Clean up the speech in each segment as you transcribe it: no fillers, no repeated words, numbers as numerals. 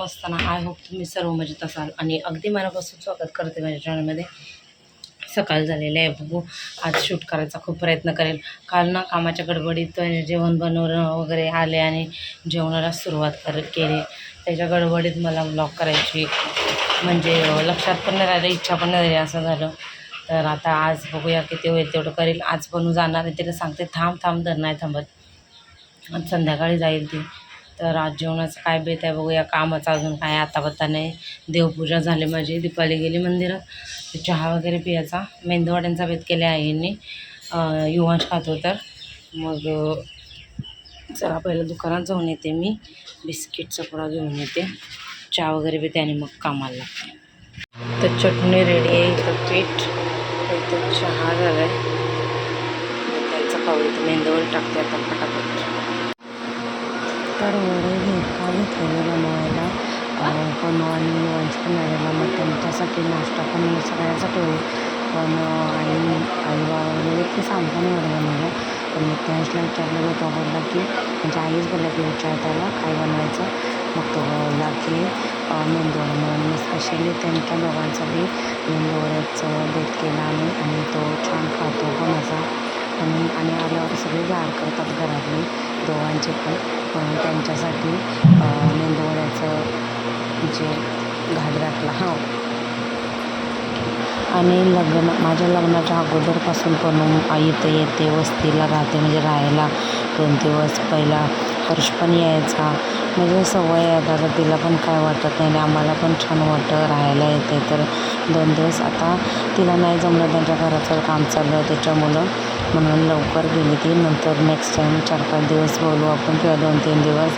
असताना I hope तुम्ही सर्व मजेत असाल आणि अगदी मनापासून स्वागत करते माझ्या चॅनलमध्ये. सकाळ झालेलं आहे, बघू आज शूट करायचा खूप प्रयत्न करेल. काल ना कामाच्या गडबडीत जेवण बनवणं वगैरे आले आणि जेवणाला सुरुवात केली. त्याच्या गडबडीत मला ब्लॉग करायची म्हणजे लक्षात पण नाही राहिलं, इच्छा पण नाही राहिली, असं झालं. तर आता आज बघूया किती होईल तेवढं करेल. आज बनवू जाणार आहे, तिला सांगते थांब तर नाही थांबत, आज संध्याकाळी जाईल ती. तर आज जेवणाचं काय बेत आहे बघूया. कामाचं अजून काय आता पत्ता नाही. देवपूजा झाली माझी, दीपाली गेली मंदिरात. चहा वगैरे पियाचा, मेंदूवड्यांचा बेत केला आईंनी. युवांश खातो तर मग चला पहिलं दुकानात जाऊन येते मी, बिस्किटचा पुडा घेऊन येते, चहा वगैरे पिते आणि मग कामाला लागते. तर चटणी रेडी आहे, इथं पीठ, इथं चहा झाला आहे. त्यांचं खाऊ इथं मेंदूवड टाकते आता पटापट. तर वडे घेतलेले बनवायला पण आणि युवांश पण आलेला, मग त्यांच्यासाठी नाश्ता पण सगळ्यासाठी होईल. पण आई बाबा ते सांगताना वडे बनवलं. पण मग त्यावेळेसला विचारलं तो बोलला की म्हणजे आईच बोलला की विचार त्याला काय बनवायचं. मग तो बोलला की मेंदूवडा, म्हणून मी स्पेशली त्यांच्या दोघांसाठी मेंदूवड्याचं बेत केला आणि तो छान खातो पण असा. आणि आल्यावर सगळे लाड करतात घरातले दोघांचे पण त्यांच्यासाठी मेंदूवड्याचं जे घाट घातला. हो, आणि माझ्या लग्नाच्या अगोदरपासून पण आई इथं येते, वस्तीला राहते, म्हणजे राहायला 2 दिवस. पहिला हर्ष पण यायचा, म्हणजे सवय आहे आता तिला पण काय वाटत नाही आणि आम्हाला पण छान वाटतं राहायला येते. तर 2 दिवस आता तिला नाही जमलं, त्यांच्या घराचं काम चाललं त्याच्यामुळं, म्हणून लवकर गेली ती. नंतर नेक्स्ट टाईम 4-5 दिवस बोलू आपण किंवा 2-3 दिवस.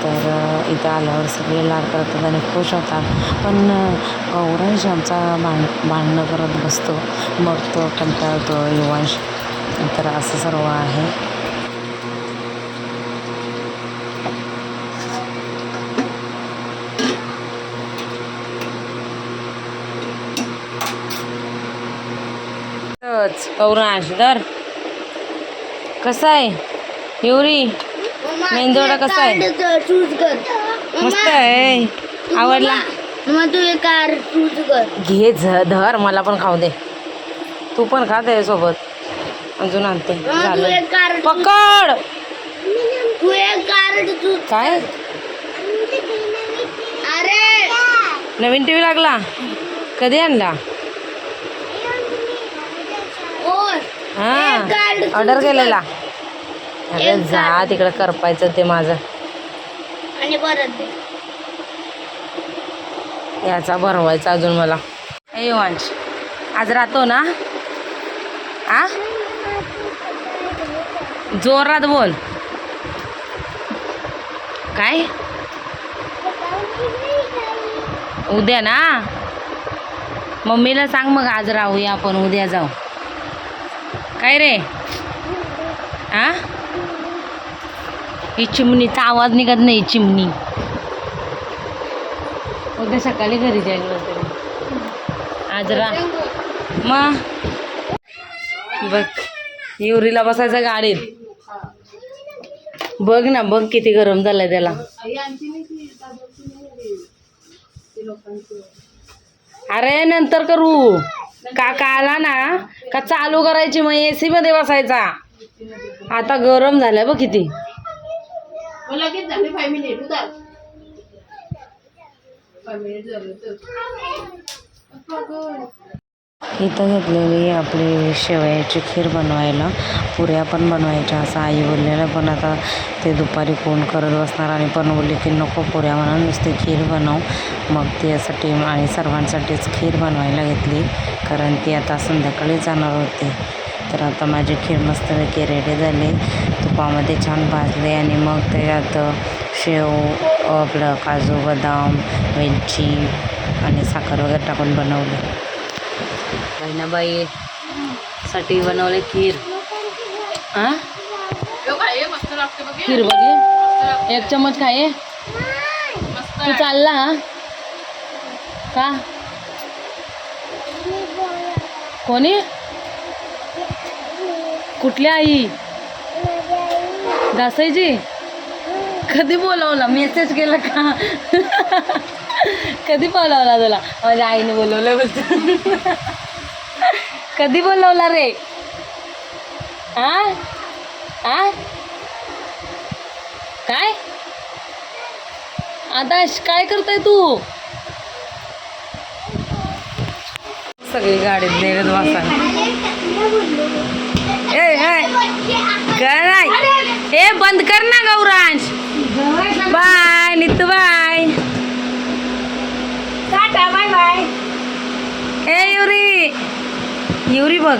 तर इथं आल्यावर सगळे लाड करतात आणि खुश होतात. पण गौरांश आमचा भांडणं करत बसतो, मग तो कंटाळतो युवांश. तर असं सर्व आहे. गौरांश दर कसा आहे युरी, मेंदूवडा कसा आहे? मस्त आहे, आवडला. घे धर, मला पण खाऊ दे, तू पण खा त्याच्यासोबत. अजून आणते, पकड. काय नवीन टीव्ही लागला? कधी आणला? हां, ऑर्डर केलेला. अरे जा तिकडं, करपायचं ते माझं आणि परत याचा भरवायचा अजून मला. हे युवांश आज राहतो ना? आ जोरात बोल. काय उद्या ना? मम्मीला सांग मग आज राहूया आपण, उद्या जाऊ. काय रे? आ ही चिमणीचा आवाज निघत नाही, चिमणी. उद्या सकाळी घरी जाईल वगैरे, आज मग बघ युरीला बसायचं गाडीत. बघ ना, बघ किती गरम झालंय त्याला. अरे नंतर करू, काका आला ना का चालू करायची, मग AC मध्ये बसायचा. आता गरम झालंय बघ किती. इथं घेतलेली आपली शेवयाची खीर बनवायला, पुऱ्या पण बनवायच्या असं आई बोललेलं. पण आता ते दुपारी कोण करत बसणार, आणि पण बोलले की नको पुऱ्या म्हणून नुसती खीर बनव. मग त्यासाठी आणि सर्वांसाठीच खीर बनवायला घेतली, कारण ती आता संध्याकाळी जाणार होती. तर आता माझी खीर मस्तपैकी रेडी झाली, तुपामध्ये छान भाजले आणि मग त्याच्यात शेव, आपलं काजू, बदाम, वेलची आणि साखर वगैरे टाकून बनवले. बहिणाबाई साठी बनवले खीर. हां खीर बघे, 1 चम्मच खाये. तू चालला हा का? कोणी? कुठली आई? दासाईची? कधी बोलवला? मेसेज केला का? कधी बोलवला तुला? माझ्या आईने बोलवलं बोलतो. कधी बोलवला रे? हा हा काय आदाश काय करताय तू? सगळी गाडीत नेलेत वासाला. काय नाही हे बंद कर ना गौरांश. Bye Nitu bye. टाटा बाय बाय. ए युरी युरी बघ.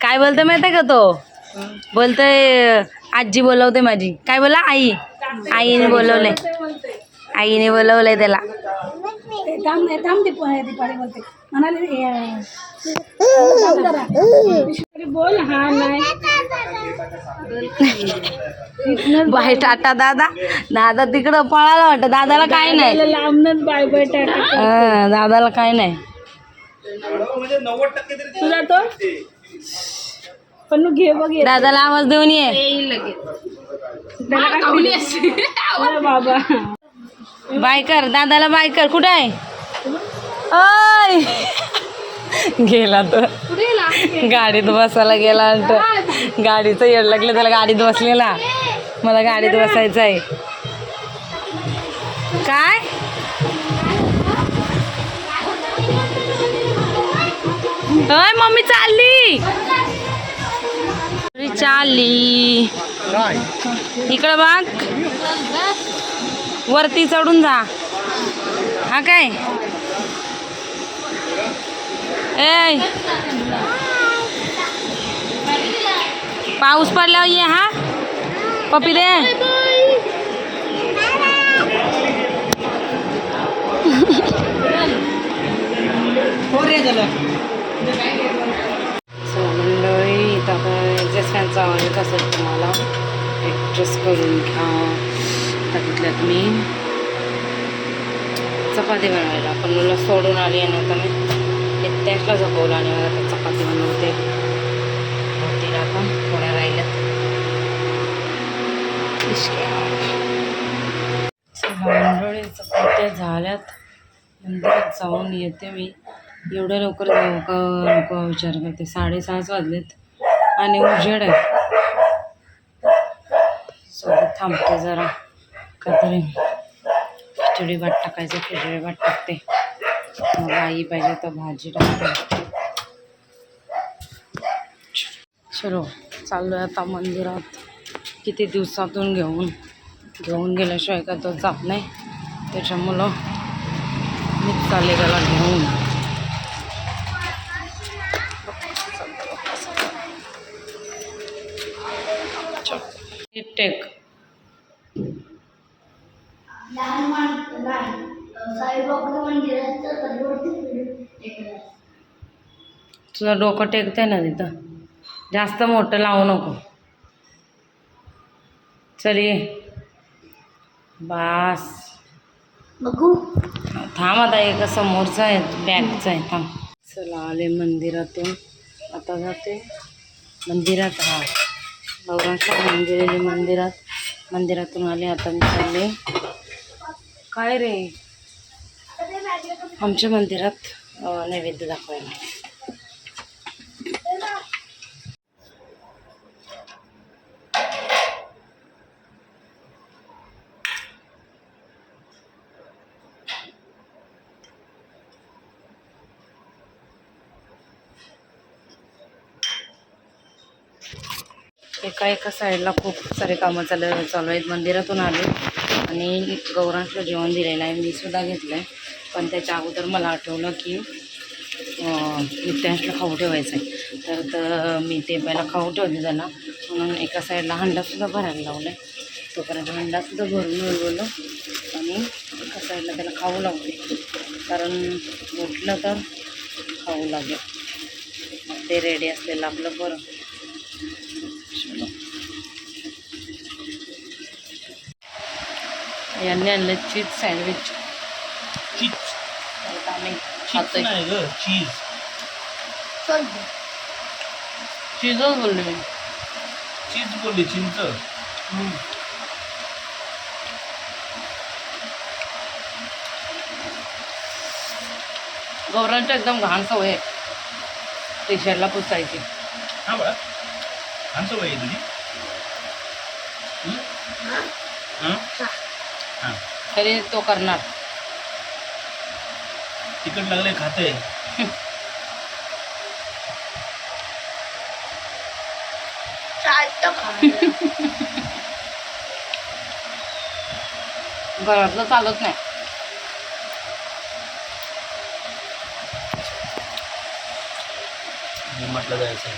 काय बोलतोय माहिती का तो? बोलतोय आजी बोलवते माझी. काय बोला? आई आईने बोलवलंय. आईने बोलवलंय त्याला. बोल हा नाही बाय टाटा दादा. दादा तिकडं पळायला वाटत. दादाला काय नाही. लांबनच बाय बाय टाटा. दादाला काय नाही. तुझा तो पण घे बघ. दादाला आवाज देऊन ये. बाबा बाय कर. दादाला बाय कर. कुठे आहे? ओय गेला तो. गाडीत बसायला गेला. गाडीचं येड लागलं त्याला. गाडीत बसलेला. मला गाडीत बसायचं आहे. काय अय मम्मी चालली. चालली इकडं बघ. वरती चढून जा. हा काय ए पाऊस पडल्यावर ये. हा पप्पी दे. मंडळी जसं आवाज येत असेल तुम्हाला ॲडजस्ट करून घ्या. बघितल्यात मी चपाती बनवायला. पण मला सोडून आली आणि आता मी त्याला झोपवलं आणि आता चपाती बनवते. तिला आता थोड्या राहिल्यात. मंडळी चपात्या झाल्यात. मंदिरात जाऊन येते मी. एवढ्या लवकर जाऊ का नको विचार करते. 6:30 वाजलेत आणि उजेड आहे. सोबत थांबते जरा. काहीतरी खिचडी भात टाकायचं. खिचडी भात टाकते. मग आई पाहिजे तर भाजी टाकते. चलो चाललोय आता मंदिरात. किती दिवसातून घेऊन गेल्याशिवाय का तो जात नाही. त्याच्यामुळं मीच चालले त्याला घेऊन. टेक तुझं डोकं टेकते ना तिथं. जास्त मोठं लावू नको. चल ये बास. बघू थांब आता. एक समोरचा आहे बॅगचा आहे. थांब. चला आले मंदिरातून. आता जाते मंदिरात. हा गौरांच्या मंदिरातून आले. आता मी चालले. काय रे आमच्या मंदिरात नैवेद्य दाखवायला. एका साईडला खूप सारे कामं चालू आहेत. मंदिरातून आले आणि गौरांशला जेवण दिलेलं आहे. मी सुद्धा घेतलं आहे. पण त्याच्या अगोदर मला आठवलं की नित्यांशला खाऊ ठेवायचं आहे. तर मी ते पहिला खाऊ ठेवते त्याला. म्हणून एका साईडला हंडासुद्धा भरायला लावलं आहे. तोपर्यंत हंडासुद्धा भरून बोलवलं आणि एका साईडला त्याला खाऊ लावते. कारण उठलं तर खाऊ लागेल. मग ते रेडी असलेलं आपलं बरं. यांनी आणलं चीज सँडविच. आम्ही खातोय. चीजच बोलले मी. चीज बोलली, चिंच. गौरांच्या एकदम घाण सवय आहे टी शर्टला पुसायची. हा बघा, छान सवय आहे तुझी. हां हां, तरी तो करणार. तिखट लागले खाते. घरातलं चालत नाही. मी म्हटलं जायचं